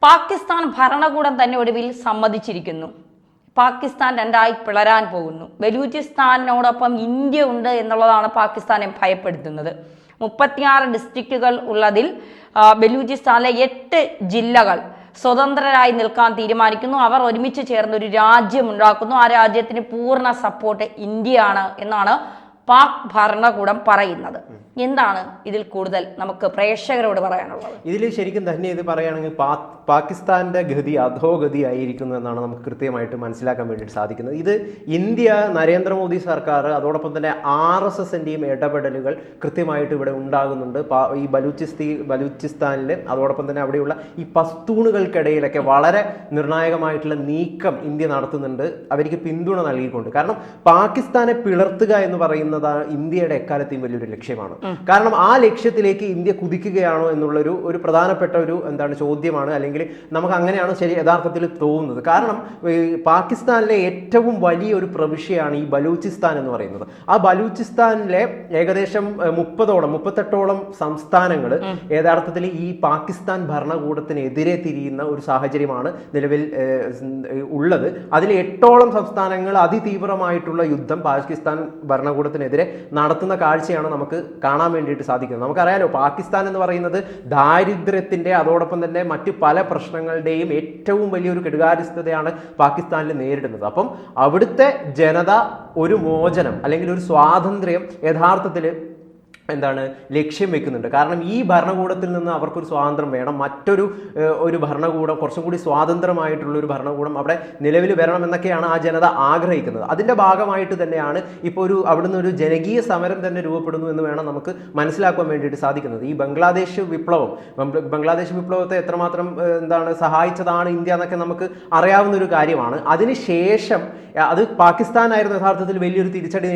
പാകിസ്ഥാൻ ഭരണകൂടം തന്നെ ഒടുവിൽ സമ്മതിച്ചിരിക്കുന്നു. പാകിസ്ഥാൻ രണ്ടായി പിളരാൻ പോകുന്നു. ബലൂചിസ്ഥാനോടൊപ്പം ഇന്ത്യ ഉണ്ട് എന്നുള്ളതാണ് പാകിസ്ഥാനെ ഭയപ്പെടുത്തുന്നത്. 36 ഡിസ്ട്രിക്റ്റുകൾ ഉള്ളതിൽ ബലൂചിസ്ഥാനിലെ 8 ജില്ലകൾ സ്വതന്ത്രരായി നിൽക്കാൻ തീരുമാനിക്കുന്നു. അവർ ഒരുമിച്ച് ചേർന്ന് ഒരു രാജ്യം ഉണ്ടാക്കുന്നു. ആ രാജ്യത്തിന് പൂർണ്ണ സപ്പോർട്ട് ഇന്ത്യയാണ് എന്നാണ് പാക് ഭരണകൂടം പറയുന്നത്. എന്താണ് ഇതിൽ കൂടുതൽ നമുക്ക് പ്രേക്ഷകരോട് പറയാനുള്ളത്? ഇതിൽ ശരിക്കും തന്നെ ഇത് പറയുകയാണെങ്കിൽ പാകിസ്ഥാന്റെ ഗതി അധോഗതി ആയിരിക്കുന്നു എന്നാണ് നമുക്ക് കൃത്യമായിട്ട് മനസ്സിലാക്കാൻ വേണ്ടിയിട്ട് സാധിക്കുന്നത്. ഇത് ഇന്ത്യ, നരേന്ദ്രമോദി സർക്കാർ, അതോടൊപ്പം തന്നെ RSSന്റെയും ഇടപെടലുകൾ കൃത്യമായിട്ട് ഇവിടെ ഉണ്ടാകുന്നുണ്ട്. ഈ ബലൂചിസ്ഥാനിൽ അതോടൊപ്പം തന്നെ അവിടെയുള്ള ഈ പസ്തൂണുകൾക്കിടയിലൊക്കെ വളരെ നിർണായകമായിട്ടുള്ള നീക്കം ഇന്ത്യ നടത്തുന്നുണ്ട്, അവർക്ക് പിന്തുണ നൽകിക്കൊണ്ട്. കാരണം പാകിസ്ഥാനെ പിളർത്തുക എന്ന് പറയുന്നത് ഇന്ത്യയുടെ എക്കാലത്തെയും വലിയൊരു ലക്ഷ്യമാണ്. കാരണം ആ ലക്ഷ്യത്തിലേക്ക് ഇന്ത്യ കുതിക്കുകയാണോ എന്നുള്ളൊരു പ്രധാനപ്പെട്ട ചോദ്യമാണ്. അല്ലെങ്കിൽ നമുക്ക് അങ്ങനെയാണ് യഥാർത്ഥത്തിൽ തോന്നുന്നത്. കാരണം പാകിസ്ഥാനിലെ ഏറ്റവും വലിയൊരു പ്രവിശ്യയാണ് ഈ ബലൂചിസ്ഥാൻ എന്ന് പറയുന്നത്. ആ ബലൂചിസ്ഥാനിലെ ഏകദേശം 38ഓളം സംസ്ഥാനങ്ങൾ യഥാർത്ഥത്തിൽ ഈ പാകിസ്ഥാൻ ഭരണകൂടത്തിനെതിരെ തിരിയുന്ന ഒരു സാഹചര്യമാണ് നിലവിൽ ഉള്ളത്. അതിൽ 8ഓളം സംസ്ഥാനങ്ങൾ അതിതീവ്രമായിട്ടുള്ള യുദ്ധം പാകിസ്ഥാൻ ഭരണകൂടത്തിനെതിരെ നടത്തുന്ന കാഴ്ചയാണ് നമുക്ക് കാണാൻ വേണ്ടിയിട്ട് സാധിക്കുന്നത്. നമുക്കറിയാലോ, പാകിസ്ഥാൻ എന്ന് പറയുന്നത് ദാരിദ്ര്യത്തിന്റെ അതോടൊപ്പം തന്നെ മറ്റു പല പ്രശ്നങ്ങളുടെയും ഏറ്റവും വലിയൊരു കെടുകാര്യസ്ഥതയാണ് പാകിസ്ഥാനിൽ നേരിടുന്നത്. അപ്പം അവിടുത്തെ ജനത ഒരു മോചനം അല്ലെങ്കിൽ ഒരു സ്വാതന്ത്ര്യം യഥാർത്ഥത്തിൽ ലക്ഷ്യം വെക്കുന്നുണ്ട്. കാരണം ഈ ഭരണകൂടത്തിൽ നിന്ന് അവർക്കൊരു സ്വാതന്ത്ര്യം വേണം. ഒരു ഭരണകൂടം, കുറച്ചും കൂടി സ്വാതന്ത്ര്യമായിട്ടുള്ള ഒരു ഭരണകൂടം അവിടെ നിലവിൽ വരണം എന്നൊക്കെയാണ് ആ ജനത ആഗ്രഹിക്കുന്നത്. അതിൻ്റെ ഭാഗമായിട്ട് തന്നെയാണ് ഇപ്പോൾ അവിടുന്ന് ഒരു ജനകീയ സമരം തന്നെ രൂപപ്പെടുന്നു എന്ന് വേണം നമുക്ക് മനസ്സിലാക്കാൻ വേണ്ടിയിട്ട് സാധിക്കുന്നത്. ഈ ബംഗ്ലാദേശ് വിപ്ലവത്തെ എത്രമാത്രം സഹായിച്ചതാണ് ഇന്ത്യ എന്നൊക്കെ നമുക്ക് അറിയാവുന്ന ഒരു കാര്യമാണ്. അതിനുശേഷം അത് പാകിസ്ഥാനായിരുന്നു യഥാർത്ഥത്തിൽ വലിയൊരു തിരിച്ചടി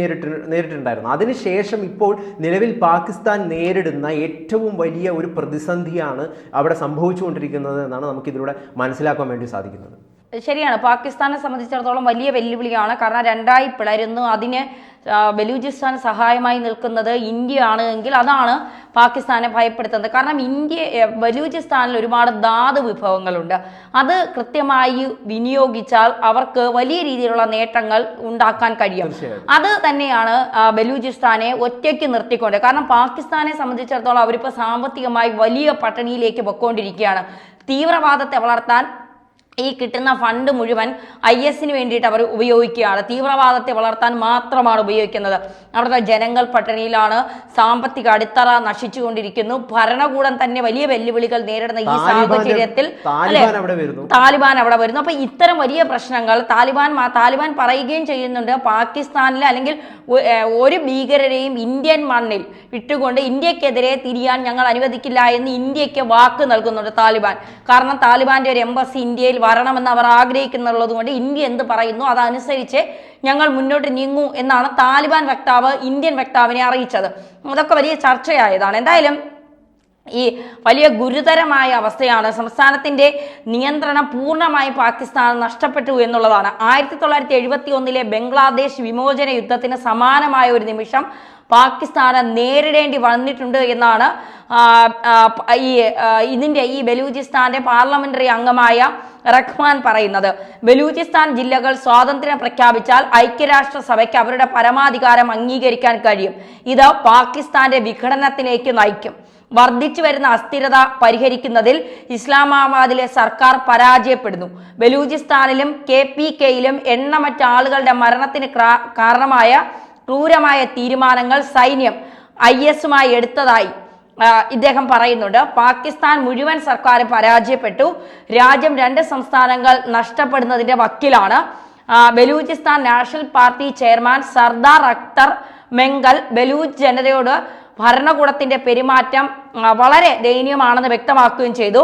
നേരിട്ടുണ്ടായിരുന്നു. അതിനുശേഷം ഇപ്പോൾ നിലവിൽ പാകിസ്ഥാൻ നേരിടുന്ന ഏറ്റവും വലിയ ഒരു പ്രതിസന്ധിയാണ് അവിടെ സംഭവിച്ചുകൊണ്ടിരിക്കുന്നത് എന്നാണ് നമുക്ക് ഇതിലൂടെ മനസ്സിലാക്കാൻ വേണ്ടി സാധിക്കുന്നത്. ശരിയാണ്, പാകിസ്ഥാനെ സംബന്ധിച്ചിടത്തോളം വലിയ വെല്ലുവിളിയാണ്. കാരണം രണ്ടായി പിളരുന്നു. അതിന് ബലൂചിസ്ഥാൻ സഹായമായി നിൽക്കുന്നത് ഇന്ത്യ ആണ് എങ്കിൽ അതാണ് പാകിസ്ഥാനെ ഭയപ്പെടുത്തുന്നത്. കാരണം ബലൂചിസ്ഥാനിൽ ഒരുപാട് ധാതു വിഭവങ്ങളുണ്ട്. അത് കൃത്യമായി വിനിയോഗിച്ചാൽ അവർക്ക് വലിയ രീതിയിലുള്ള നേട്ടങ്ങൾ ഉണ്ടാക്കാൻ കഴിയും. അത് തന്നെയാണ് ബലൂചിസ്ഥാനെ ഒറ്റയ്ക്ക് നിർത്തിക്കൊണ്ട്. കാരണം പാകിസ്ഥാനെ സംബന്ധിച്ചിടത്തോളം അവരിപ്പോൾ സാമ്പത്തികമായി വലിയ പട്ടിണിയിലേക്ക് പൊയ്ക്കൊണ്ടിരിക്കുകയാണ്. തീവ്രവാദത്തെ വളർത്താൻ ഈ കിട്ടുന്ന ഫണ്ട് മുഴുവൻ ISന് വേണ്ടിയിട്ട് അവർ ഉപയോഗിക്കുകയാണ്. തീവ്രവാദത്തെ വളർത്താൻ മാത്രമാണ് ഉപയോഗിക്കുന്നത്. അവിടുത്തെ ജനങ്ങൾ പട്ടിണിയിലാണ്. സാമ്പത്തിക അടിത്തറ നശിച്ചുകൊണ്ടിരിക്കുന്നു. ഭരണകൂടം തന്നെ വലിയ വെല്ലുവിളികൾ നേരിടുന്ന ഈ സാഹചര്യത്തിൽ താലിബാൻ അവിടെ വരുന്നു. അപ്പൊ ഇത്തരം വലിയ പ്രശ്നങ്ങൾ താലിബാൻ പറയുകയും ചെയ്യുന്നുണ്ട്, പാകിസ്ഥാനിൽ അല്ലെങ്കിൽ ഒരു ഭീകരരെയും ഇന്ത്യൻ മണ്ണിൽ വിട്ടുകൊണ്ട് ഇന്ത്യക്കെതിരെ തിരിയാൻ ഞങ്ങൾ അനുവദിക്കില്ല എന്ന് ഇന്ത്യക്ക് വാക്ക് നൽകുന്നുണ്ട് താലിബാൻ. കാരണം താലിബാന്റെ ഒരു എംബസി ഇന്ത്യയിൽ വരണമെന്ന് അവർ ആഗ്രഹിക്കുന്നുള്ളത് കൊണ്ട് ഇന്ത്യ എന്ത് പറയുന്നു അതനുസരിച്ച് ഞങ്ങൾ മുന്നോട്ട് നീങ്ങൂ എന്നാണ് താലിബാൻ വക്താവ് ഇന്ത്യൻ വക്താവിനെ അറിയിച്ചത്. അതൊക്കെ വലിയ ചർച്ചയായതാണ്. എന്തായാലും ഈ വലിയ ഗുരുതരമായ അവസ്ഥയാണ്. സംസ്ഥാനത്തിന്റെ നിയന്ത്രണം പൂർണ്ണമായി പാകിസ്ഥാൻ നഷ്ടപ്പെട്ടു എന്നുള്ളതാണ്. 1971 ബംഗ്ലാദേശ് വിമോചന യുദ്ധത്തിന് സമാനമായ ഒരു നിമിഷം പാകിസ്ഥാന് നേരിടേണ്ടി വന്നിട്ടുണ്ട് എന്നാണ് ഈ ബലൂചിസ്ഥാന്റെ പാർലമെന്ററി അംഗമായ റഹ്മാൻ പറയുന്നത്. ബലൂചിസ്ഥാൻ ജില്ലകൾ സ്വാതന്ത്ര്യം പ്രഖ്യാപിച്ചാൽ ഐക്യരാഷ്ട്രസഭയ്ക്ക് അവരുടെ പരമാധികാരം അംഗീകരിക്കാൻ കഴിയും. ഇത് പാകിസ്ഥാന്റെ വിഘടനത്തിലേക്ക് നയിക്കും. വർദ്ധിച്ചു വരുന്ന അസ്ഥിരത പരിഹരിക്കുന്നതിൽ ഇസ്ലാമാബാദിലെ സർക്കാർ പരാജയപ്പെടുന്നു. ബലൂചിസ്ഥാനിലും KPKയിലും എണ്ണമറ്റ ആളുകളുടെ മരണത്തിന് കാരണമായ ക്രൂരമായ തീരുമാനങ്ങൾ സൈന്യം ISുമായി എടുത്തതായി ഇദ്ദേഹം പറയുന്നുണ്ട്. പാകിസ്ഥാൻ മുഴുവൻ സർക്കാരും പരാജയപ്പെട്ടു. രാജ്യം 2 സംസ്ഥാനങ്ങൾ നഷ്ടപ്പെടുന്നതിന്റെ വക്കിലാണ്. Balochistan national party chairman Sardar Akhtar Mengal Baloch ജനതയോട് ഭരണകൂടത്തിന്റെ പെരുമാറ്റം വളരെ ദയനീയമാണെന്ന് വ്യക്തമാക്കുകയും ചെയ്തു.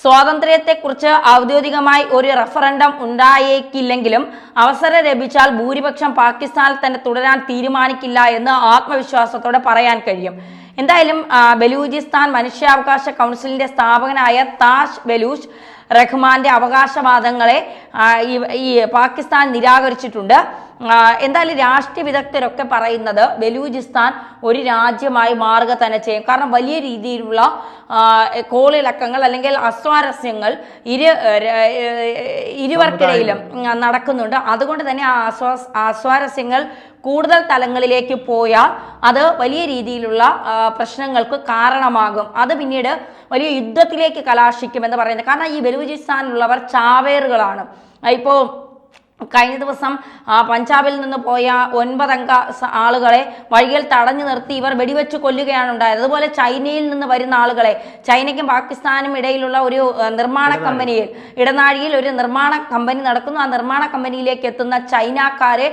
സ്വാതന്ത്ര്യത്തെക്കുറിച്ച് ഔദ്യോഗികമായി ഒരു റഫറൻഡം ഉണ്ടായേക്കില്ലെങ്കിലും അവസരം ലഭിച്ചാൽ ഭൂരിപക്ഷം പാകിസ്ഥാനിൽ തന്നെ തുടരാൻ തീരുമാനിക്കില്ല എന്ന് ആത്മവിശ്വാസത്തോടെ പറയാൻ കഴിയും. എന്തായാലും ബലൂചിസ്ഥാൻ മനുഷ്യാവകാശ കൗൺസിലിന്റെ സ്ഥാപകനായ താജ് ബലൂച്ച് റഹ്മാന്റെ അവകാശവാദങ്ങളെ ഈ പാകിസ്ഥാൻ നിരാകരിച്ചിട്ടുണ്ട്. എന്തായാലും രാഷ്ട്രീയ വിദഗ്ധരൊക്കെ പറയുന്നത് ബലൂചിസ്ഥാൻ ഒരു രാജ്യമായി മാറുക തന്നെ ചെയ്യും. കാരണം വലിയ രീതിയിലുള്ള കോളിളക്കങ്ങൾ അല്ലെങ്കിൽ അസ്വാരസ്യങ്ങൾ ഇരുവർക്കിടയിലും നടക്കുന്നുണ്ട്. അതുകൊണ്ട് തന്നെ ആ അസ്വാരസ്യങ്ങൾ കൂടുതൽ തലങ്ങളിലേക്ക് പോയാൽ അത് വലിയ രീതിയിലുള്ള പ്രശ്നങ്ങൾക്ക് കാരണമാകും. അത് പിന്നീട് വലിയ യുദ്ധത്തിലേക്ക് കലാശിക്കുമെന്ന് പറയുന്നത്. കാരണം ഈ ബലൂചിസ്ഥാനിലുള്ളവർ ചാവേറുകളാണ്. ഇപ്പോൾ കഴിഞ്ഞ ദിവസം പഞ്ചാബിൽ നിന്ന് പോയ 9 അംഗ ആളുകളെ വഴിയിൽ തടഞ്ഞു നിർത്തി ഇവർ വെടിവെച്ച് കൊല്ലുകയാണ് ഉണ്ടായത്. അതുപോലെ ചൈനയിൽ നിന്ന് വരുന്ന ആളുകളെ, ചൈനയ്ക്കും പാകിസ്ഥാനും ഇടയിലുള്ള ഒരു നിർമ്മാണ കമ്പനിയിൽ, ഇടനാഴിയിൽ ഒരു നിർമ്മാണ കമ്പനി നടക്കുന്നു. ആ നിർമ്മാണ കമ്പനിയിലേക്ക് എത്തുന്ന ചൈനക്കാരെ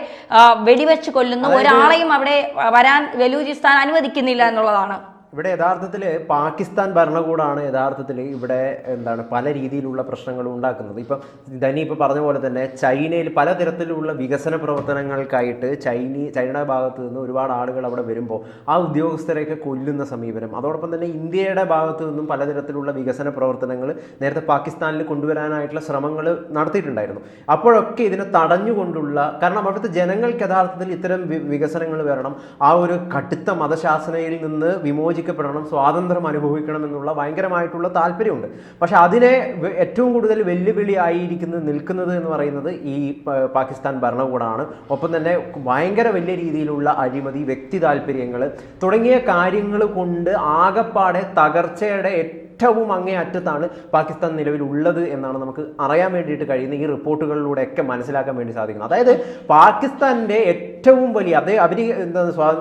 വെടിവെച്ച് കൊല്ലുന്നു. ഒരാളെയും അവിടെ വരാൻ ബലൂചിസ്ഥാൻ അനുവദിക്കുന്നില്ല എന്നുള്ളതാണ്. ഇവിടെ യഥാർത്ഥത്തിൽ പാകിസ്ഥാൻ ഭരണകൂടമാണ് യഥാർത്ഥത്തിൽ ഇവിടെ പല രീതിയിലുള്ള പ്രശ്നങ്ങൾ ഉണ്ടാക്കുന്നത്. ഇപ്പം ധനി ഇപ്പോൾ പറഞ്ഞ പോലെ തന്നെ ചൈനയിൽ പലതരത്തിലുള്ള വികസന പ്രവർത്തനങ്ങൾക്കായിട്ട് ചൈനയുടെ ഭാഗത്ത് നിന്ന് ഒരുപാട് ആളുകൾ അവിടെ വരുമ്പോൾ ആ ഉദ്യോഗസ്ഥരെയൊക്കെ കൊല്ലുന്ന സമീപനം, അതോടൊപ്പം തന്നെ ഇന്ത്യയുടെ ഭാഗത്തു നിന്നും പലതരത്തിലുള്ള വികസന പ്രവർത്തനങ്ങൾ നേരത്തെ പാകിസ്ഥാനിൽ കൊണ്ടുവരാനായിട്ടുള്ള ശ്രമങ്ങൾ നടത്തിയിട്ടുണ്ടായിരുന്നു. അപ്പോഴൊക്കെ ഇതിനെ തടഞ്ഞുകൊണ്ടുള്ള, കാരണം അവിടുത്തെ ജനങ്ങൾക്ക് യഥാർത്ഥത്തിൽ ഇത്തരം വികസനങ്ങൾ വരണം, ആ ഒരു കടുത്ത മതശാസനയിൽ നിന്ന് വിമോചിക്കപ്പെടണം, സ്വാതന്ത്ര്യം അനുഭവിക്കണം എന്നുള്ള ഭയങ്കരമായിട്ടുള്ള താല്പര്യമുണ്ട്. പക്ഷെ അതിനെ ഏറ്റവും കൂടുതൽ നിൽക്കുന്നത് എന്ന് പറയുന്നത് ഈ പാകിസ്ഥാൻ ഭരണകൂടമാണ്. ഒപ്പം തന്നെ ഭയങ്കര വലിയ രീതിയിലുള്ള അഴിമതി, വ്യക്തി താല്പര്യങ്ങൾ തുടങ്ങിയ കാര്യങ്ങൾ കൊണ്ട് ആകപ്പാടെ തകർച്ചയുടെ ഏറ്റവും അങ്ങേ അറ്റത്താണ് പാകിസ്ഥാൻ നിലവിലുള്ളത് എന്നാണ് നമുക്ക് അറിയാൻ വേണ്ടിയിട്ട് കഴിയുന്ന ഈ റിപ്പോർട്ടുകളിലൂടെയൊക്കെ മനസ്സിലാക്കാൻ വേണ്ടി സാധിക്കുന്നത്. അതായത് പാകിസ്ഥാന്റെ ഏറ്റവും വലിയ അവർ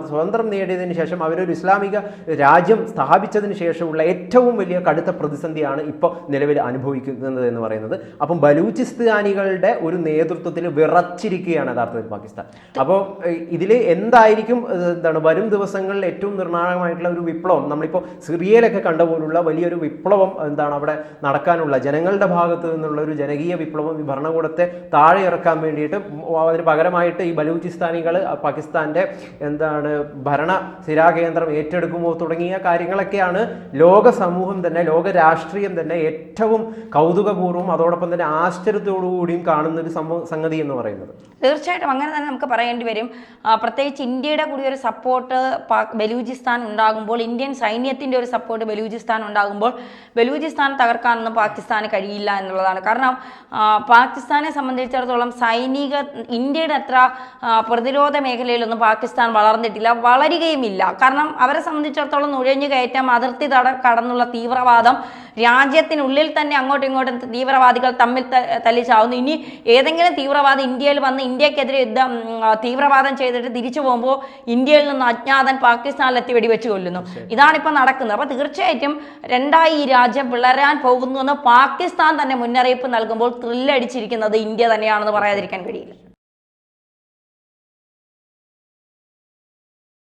സ്വതന്ത്രം നേടിയതിനു ശേഷം അവരൊരു ഇസ്ലാമിക രാജ്യം സ്ഥാപിച്ചതിന് ശേഷമുള്ള ഏറ്റവും വലിയ കടുത്ത പ്രതിസന്ധിയാണ് ഇപ്പോൾ നിലവിൽ അനുഭവിക്കുന്നത് എന്ന് പറയുന്നത്. അപ്പം ബലൂചിസ്ഥാനികളുടെ ഒരു നേതൃത്വത്തിൽ വിറച്ചിരിക്കുകയാണ് യഥാർത്ഥത്തിൽ പാകിസ്ഥാൻ. അപ്പോൾ ഇതിൽ എന്തായിരിക്കും വരും ദിവസങ്ങളിൽ ഏറ്റവും നിർണായകമായിട്ടുള്ള ഒരു വിപ്ലവം, നമ്മളിപ്പോൾ സിറിയയിലൊക്കെ കണ്ട പോലുള്ള വലിയൊരു വിപ്ലവം അവിടെ നടക്കാനുള്ള, ജനങ്ങളുടെ ഭാഗത്ത് നിന്നുള്ള ഒരു ജനകീയ വിപ്ലവം ഈ ഭരണകൂടത്തെ താഴെ ഇറക്കാൻ വേണ്ടിയിട്ട് അതിന് പകരമായിട്ട് ഈ ബലൂചിസ്ഥാനികൾ പാകിസ്ഥാന്റെ ഭരണ സ്ഥിരാകേന്ദ്രം ഏറ്റെടുക്കുമോ തുടങ്ങിയ കാര്യങ്ങളൊക്കെയാണ് ലോക സമൂഹം തന്നെ, ലോക രാഷ്ട്രീയം തന്നെ ഏറ്റവും കൗതുകപൂർവ്വം അതോടൊപ്പം തന്നെ ആശ്ചര്യത്തോടുകൂടിയും കാണുന്ന ഒരു സംഗതി എന്ന് പറയുന്നത്. തീർച്ചയായിട്ടും അങ്ങനെ തന്നെ നമുക്ക് പറയേണ്ടി വരും. പ്രത്യേകിച്ച് ഇന്ത്യയുടെ കൂടി ഒരു സപ്പോർട്ട് ബലൂചിസ്ഥാൻ ഉണ്ടാകുമ്പോൾ, ഇന്ത്യൻ സൈന്യത്തിന്റെ ഒരു സപ്പോർട്ട് ബലൂചിസ്ഥാൻ ഉണ്ടാകുമ്പോൾ ബലൂചിസ്ഥാൻ തകർക്കാനൊന്നും പാകിസ്ഥാന് കഴിയില്ല എന്നുള്ളതാണ്. കാരണം പാകിസ്ഥാനെ സംബന്ധിച്ചിടത്തോളം ഇന്ത്യയുടെ അത്ര പ്രതിരോധ മേഖലയിലൊന്നും പാകിസ്ഥാൻ വളർന്നിട്ടില്ല, വളരുകയുമില്ല. കാരണം അവരെ സംബന്ധിച്ചിടത്തോളം നുഴഞ്ഞു കയറ്റം, അതിർത്തി കടന്നുള്ള തീവ്രവാദം, രാജ്യത്തിനുള്ളിൽ തന്നെ അങ്ങോട്ടും ഇങ്ങോട്ടും തീവ്രവാദികൾ തമ്മിൽ തല്ലിച്ചാവുന്നു. ഇനി ഏതെങ്കിലും തീവ്രവാദി ഇന്ത്യയിൽ വന്ന് ഇന്ത്യക്കെതിരെ തീവ്രവാദം ചെയ്തിട്ട് തിരിച്ചു പോകുമ്പോൾ ഇന്ത്യയിൽ നിന്ന് അജ്ഞാതൻ പാകിസ്ഥാനിലെത്തി വെടിവെച്ച് കൊല്ലുന്നു. ഇതാണിപ്പോൾ നടക്കുന്നത്. അപ്പോൾ തീർച്ചയായിട്ടും രണ്ടായി ഈ രാജ്യം പിളരാൻ പോകുന്നു എന്ന് പാകിസ്ഥാൻ തന്നെ മുന്നറിയിപ്പ് നൽകുമ്പോൾ ത്രില്ലടിച്ചിരിക്കുന്നത് ഇന്ത്യ തന്നെയാണെന്ന് പറയാതിരിക്കാൻ കഴിയില്ല.